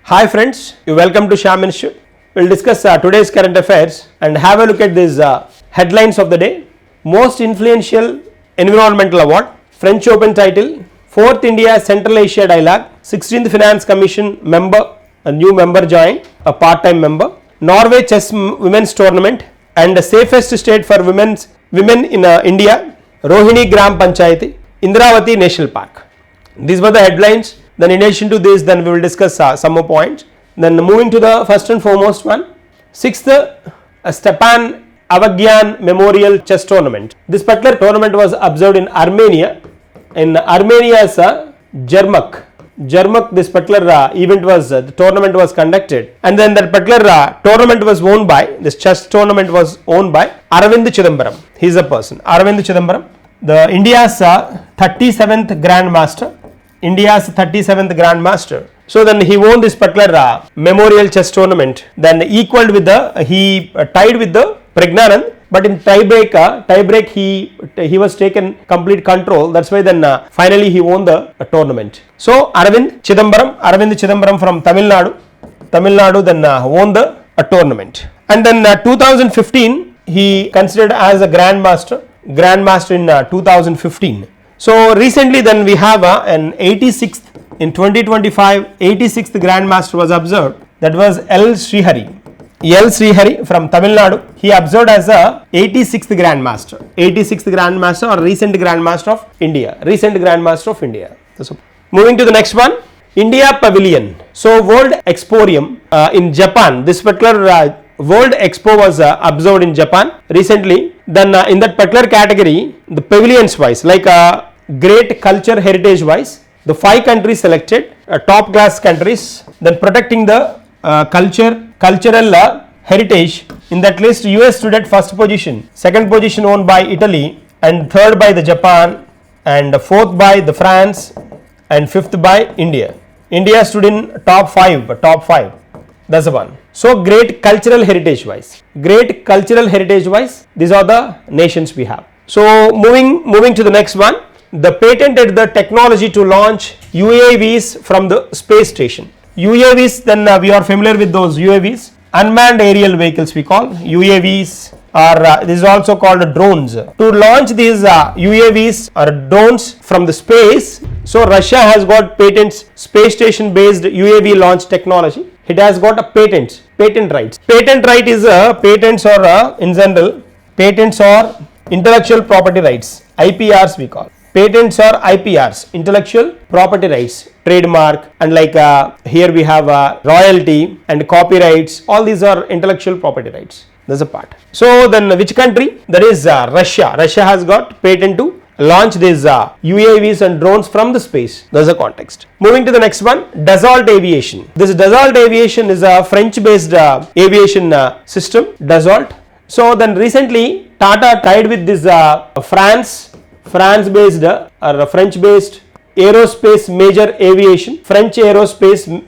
Hi friends, you welcome to Shyam Institute. We'll discuss today's current affairs and have a look at these headlines of the day. Most influential environmental award, French Open title, 4th India Central Asia Dialogue, 16th Finance Commission member, a new member joined, a part-time member, Norway chess women's tournament and the safest state for women in India, Rohini Gram Panchayati, Indraati National Park. These were the headlines. Then in addition to this, then we will discuss some more points. Then moving to the first and foremost one, 6th Stepan Avagyan Memorial Chess Tournament. This particular tournament was observed in Armenia. In Armenia's Jermuk, this particular event was, the tournament was conducted, and then that particular tournament was owned by, this chess tournament was owned by Arvind Chidambaram. He is a person, Arvind Chidambaram, the India's 37th Grandmaster. So then he won this particular memorial chess tournament, then he tied with the Pragnanand, but in tiebreak he was taken complete control. That's why then finally he won the tournament. So Arvind Chidambaram from Tamil Nadu then won the tournament. And then 2015 he considered as a grandmaster in 2015. So recently then we have an 86th in 2025 86th grandmaster was observed. That was L Srihari from Tamil Nadu. He observed as a 86th grandmaster or recent grandmaster of India. So, moving to the next one, India Pavilion. So World Exporium in Japan. This particular World Expo was observed in Japan recently. Then in that particular category, the pavilions wise, like great culture heritage wise, the 5 countries selected, top class countries. Then protecting the cultural heritage. In that list, US stood at first position, second position owned by Italy, and third by the Japan, and fourth by the France, and fifth by India. India stood in top 5. That's the one. So great cultural heritage wise, these are the nations we have. So moving to the next one, the patented the technology to launch UAVs from the space station. UAVs, then we are familiar with those UAVs, unmanned aerial vehicles we call UAVs, or this is also called drones. To launch these UAVs or drones from the space, so Russia has got patents, space station based UAV launch technology. It has got a patent rights. Patent right is patents or in general, patents or intellectual property rights, IPRs we call. Patents or IPRs, intellectual property rights, trademark, and like here we have royalty and copyrights. All these are intellectual property rights. That's a part. So then which country? That is Russia. Russia has got patent to launch these UAVs and drones from the space. That's the context. Moving to the next one, Dassault Aviation. This Dassault Aviation is a French-based aviation system, Dassault. So then recently Tata tied with this France-based or French-based French Aerospace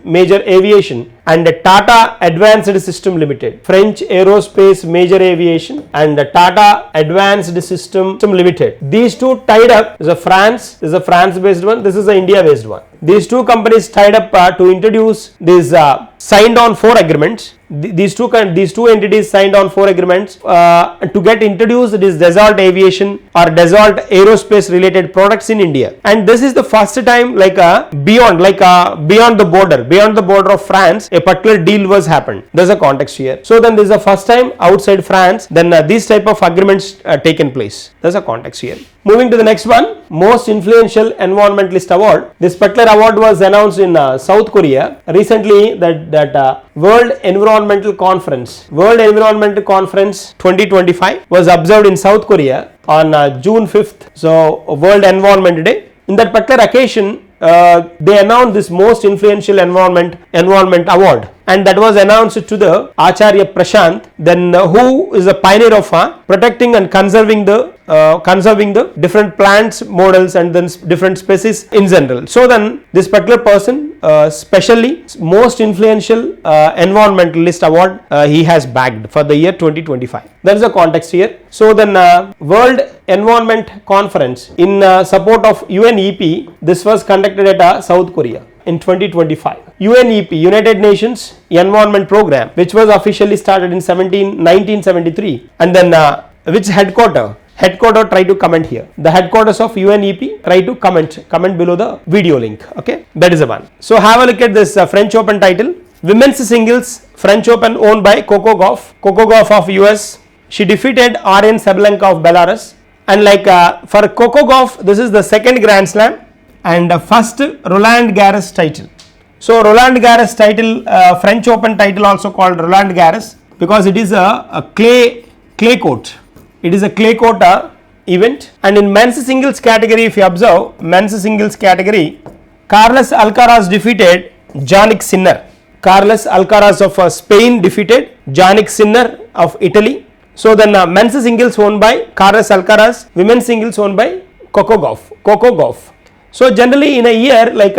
Major Aviation and Tata Advanced System Limited. French Aerospace Major Aviation and Tata Advanced System Limited. These two tied up. Is a France-based one. This is an India-based one. These two companies tied up to introduce these signed on 4 agreements. These two entities signed on 4 agreements to get introduced this Dassault Aviation or Dassault Aerospace related products in India. And this is the first time beyond the border of France, a particular deal was happened. There's a context here. So then this is the first time outside France, then these type of agreements taken place. There's a context here. Moving to the next one, most influential environmentalist award. This particular award was announced in South Korea recently. That World Environmental Conference 2025 was observed in South Korea on June 5th. So World Environment Day. In that particular occasion, they announced this most influential environment award, and that was announced to the Acharya Prashant, then who is a pioneer of protecting and conserving the different plants models and then different species in general. So then this particular person specially most influential environmentalist award he has bagged for the year 2025. That is the context here. So then World Environment Conference in support of UNEP, this was conducted at South Korea. in 2025. UNEP, United Nations Environment Program, which was officially started in 1973, and then which headquarter try to comment here. The headquarters of UNEP, try to comment below the video link. Okay, that is the one. So have a look at this French Open title. Women's singles French Open owned by Coco Gauff of US. She defeated Aryan Sabalenka of Belarus. And like for Coco Gauff, this is the second Grand Slam and first Roland Garros title. So Roland Garros title, French Open title also called Roland Garros because it is a clay court. It is a clay court event. And in men's singles category, if you observe, men's singles category, Carlos Alcaraz defeated Jannik Sinner. Carlos Alcaraz of Spain defeated Jannik Sinner of Italy. So then men's singles owned by Carlos Alcaraz, women's singles owned by Coco Gauff. So generally in a year, like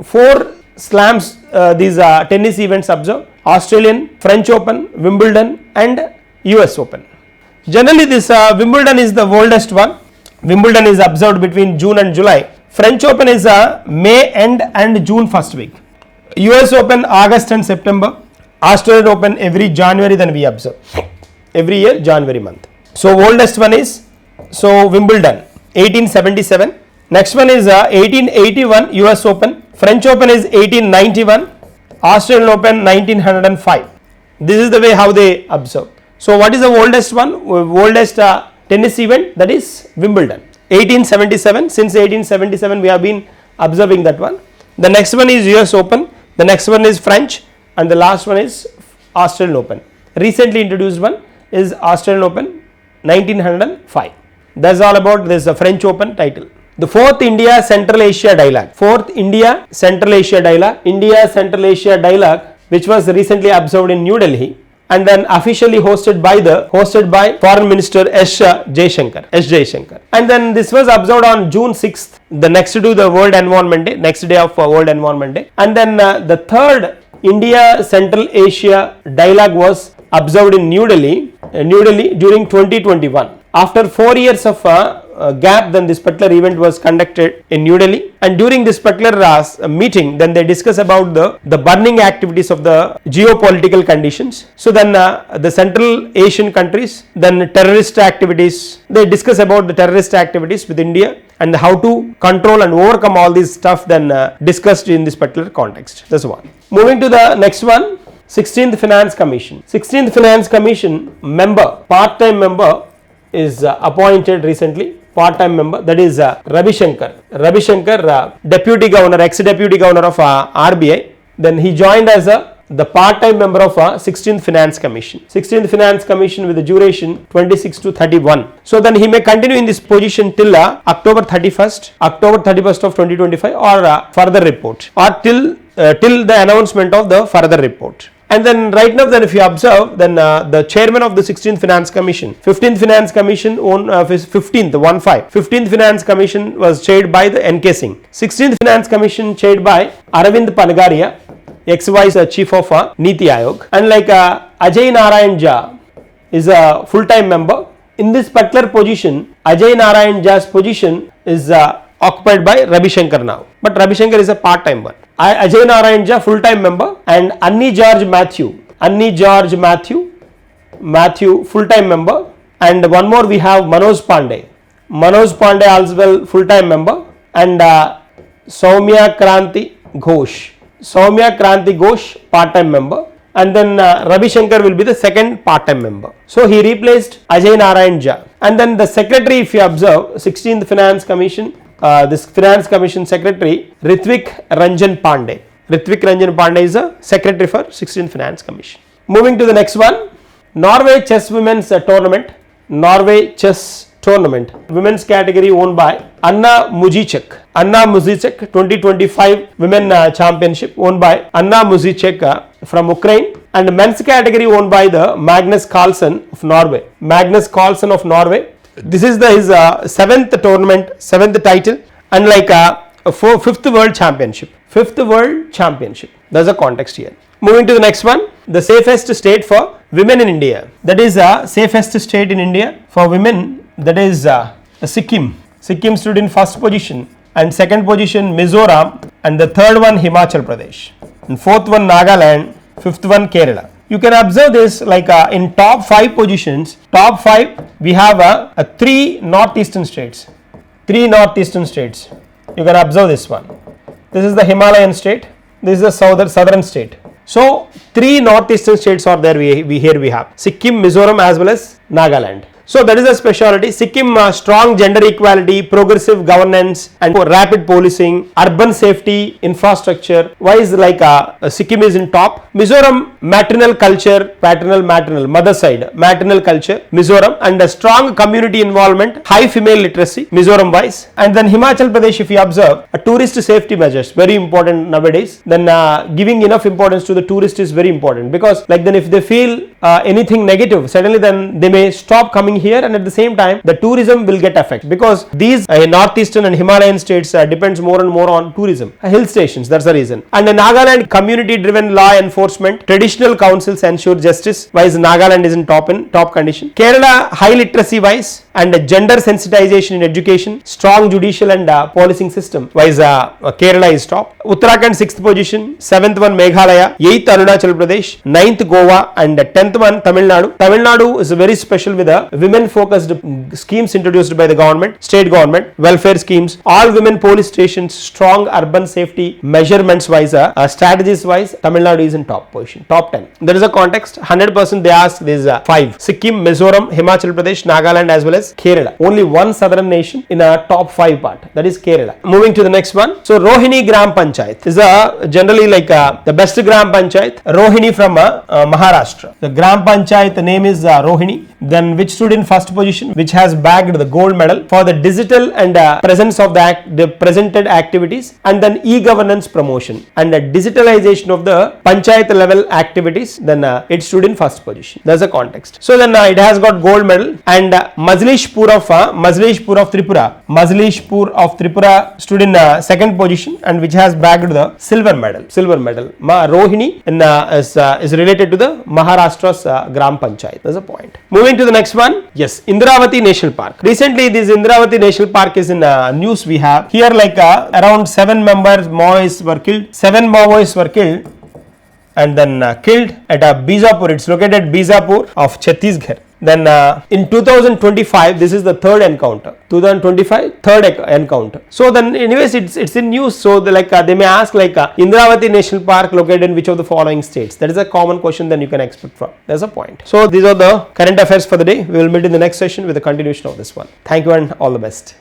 4 slams, these tennis events observed: Australian, French Open, Wimbledon and US Open. Generally this Wimbledon is the oldest one. Wimbledon is observed between June and July. French Open is May end and June first week. US Open August and September. Australian Open every January, then we observe. Every year January month. So oldest one is Wimbledon 1877. Next one is 1881 US Open. French Open is 1891. Australian Open 1905. This is the way how they observe. So what is the oldest one? Oldest tennis event, that is Wimbledon 1877. Since 1877 we have been observing that one. The next one is US Open. The next one is French and the last one is Australian Open. Recently introduced one is Australian Open 1905. That's all about this French Open title. The 4th India Central Asia Dialogue. 4th India Central Asia Dialogue, which was recently observed in New Delhi and then officially hosted by Foreign Minister S. Jaishankar. And then this was observed on June 6th, the next to the World Environment Day, next day of World Environment Day. And then the 3rd India Central Asia Dialogue was observed in New Delhi during 2021. After 4 years of gap, then this particular event was conducted in New Delhi, and during this particular meeting, then they discuss about the burning activities of the geopolitical conditions. So then the Central Asian countries, then terrorist activities, they discuss about the terrorist activities with India and how to control and overcome all this stuff, then discussed in this particular context. That's one. Moving to the next one, 16th Finance Commission. 16th Finance Commission member, part-time member is appointed recently. Part-time member, that is Ravi Shankar, deputy governor, ex-deputy governor of RBI. Then he joined as the part-time member of 16th Finance Commission. 16th Finance Commission with the duration 26 to 31. So then he may continue in this position till October 31st of 2025 or further report, or till the announcement of the further report. And then right now, then if you observe, then the chairman of the 16th Finance Commission, 15th Finance Commission 15th Finance Commission was chaired by the NK Singh. 16th Finance Commission chaired by Aravind Panagaria, ex-vice chief of Niti Aayog. And like Ajay Narayan Jha is a full-time member. In this particular position, Ajay Narayan Jha's position is occupied by Ravi Shankar now. But Ravi Shankar is a part-time one. Ajay Narayan Jha full-time member, and Annie George Matthew full-time member, and one more we have Manoj Pandey as well full-time member, and Soumya Kranti Ghosh part-time member, and then Ravi Shankar will be the second part-time member. So he replaced Ajay Narayan Jha. And then the secretary, if you observe, 16th Finance Commission, this Finance Commission Secretary Ritwik Ranjan Pandey is a secretary for 16th Finance Commission. Moving to the next one, Norway Chess Women's Tournament, women's category owned by Anna Muzicek 2025 Women Championship owned by Anna Muzicek from Ukraine, and men's category owned by the Magnus Carlsen of Norway. This is his seventh title, and like fifth world championship. There's a context here. Moving to the next one, the safest state for women in India. That is safest state in India for women, that is Sikkim. Sikkim stood in first position, and second position Mizoram, and the third one Himachal Pradesh, and fourth one Nagaland, fifth one Kerala. You can observe this like in top 5 positions, top 5 we have 3 northeastern states. 3 northeastern states. You can observe this one. This is the Himalayan state. This is the southern state. So 3 northeastern states are there. Here we have Sikkim, Mizoram as well as Nagaland. So that is a specialty. Sikkim strong gender equality, progressive governance and rapid policing, urban safety, infrastructure. Why is like Sikkim is in top? Mizoram maternal culture, maternal mother side, maternal culture, Mizoram, and a strong community involvement, high female literacy, Mizoram wise. And then Himachal Pradesh, if you observe, a tourist safety measures, very important nowadays. Then giving enough importance to the tourist is very important, because like then if they feel anything negative, suddenly then they may stop coming here, and at the same time the tourism will get affected, because these northeastern and Himalayan states depends more and more on tourism, hill stations, that's the reason. And Nagaland, community driven law enforcement, traditional councils ensure justice, wise Nagaland is in top condition. Kerala, high literacy wise and gender sensitization in education, strong judicial and policing system, wise Kerala is top. Uttarakhand 6th position, 7th one Meghalaya, 8th Arunachal Pradesh, 9th Goa, and 10th one Tamil Nadu. Tamil Nadu is very special with a women focused schemes introduced by the government, state government, welfare schemes, all women police stations, strong urban safety measurements wise, strategies wise, Tamil Nadu is in top position, top 10. There is a context, 100% they ask these 5, Sikkim, Mizoram, Himachal Pradesh, Nagaland as well as Kerala. Only one southern nation in a top 5 part, that is Kerala. Moving to the next one. So Rohini Gram Panchayat is generally like the best Gram Panchayat, Rohini from Maharashtra. The Gram Panchayat name is Rohini, then which stood in first position, which has bagged the gold medal for the digital and presence of the presented activities, and then e-governance promotion and the digitalization of the panchayat level activities, then it stood in first position. That's the context. So then it has got gold medal. And Majlishpur of Tripura stood in second position, and which has bagged the silver medal. Rohini is related to the Maharashtra's Gram Panchayat. That's a point. Moving to the next one. Yes, Indraati National Park. Recently this Indraati National Park is in news we have. Here like around 7 Maoists were killed and then killed at Bijapur. It's located at Bijapur of Chhattisgarh. Then in 2025, this is the third encounter. 2025, third encounter. So then anyways, it's in news. So they may ask like Indraati National Park located in which of the following states? That is a common question then you can expect from. There's a point. So these are the current affairs for the day. We will meet in the next session with the continuation of this one. Thank you and all the best.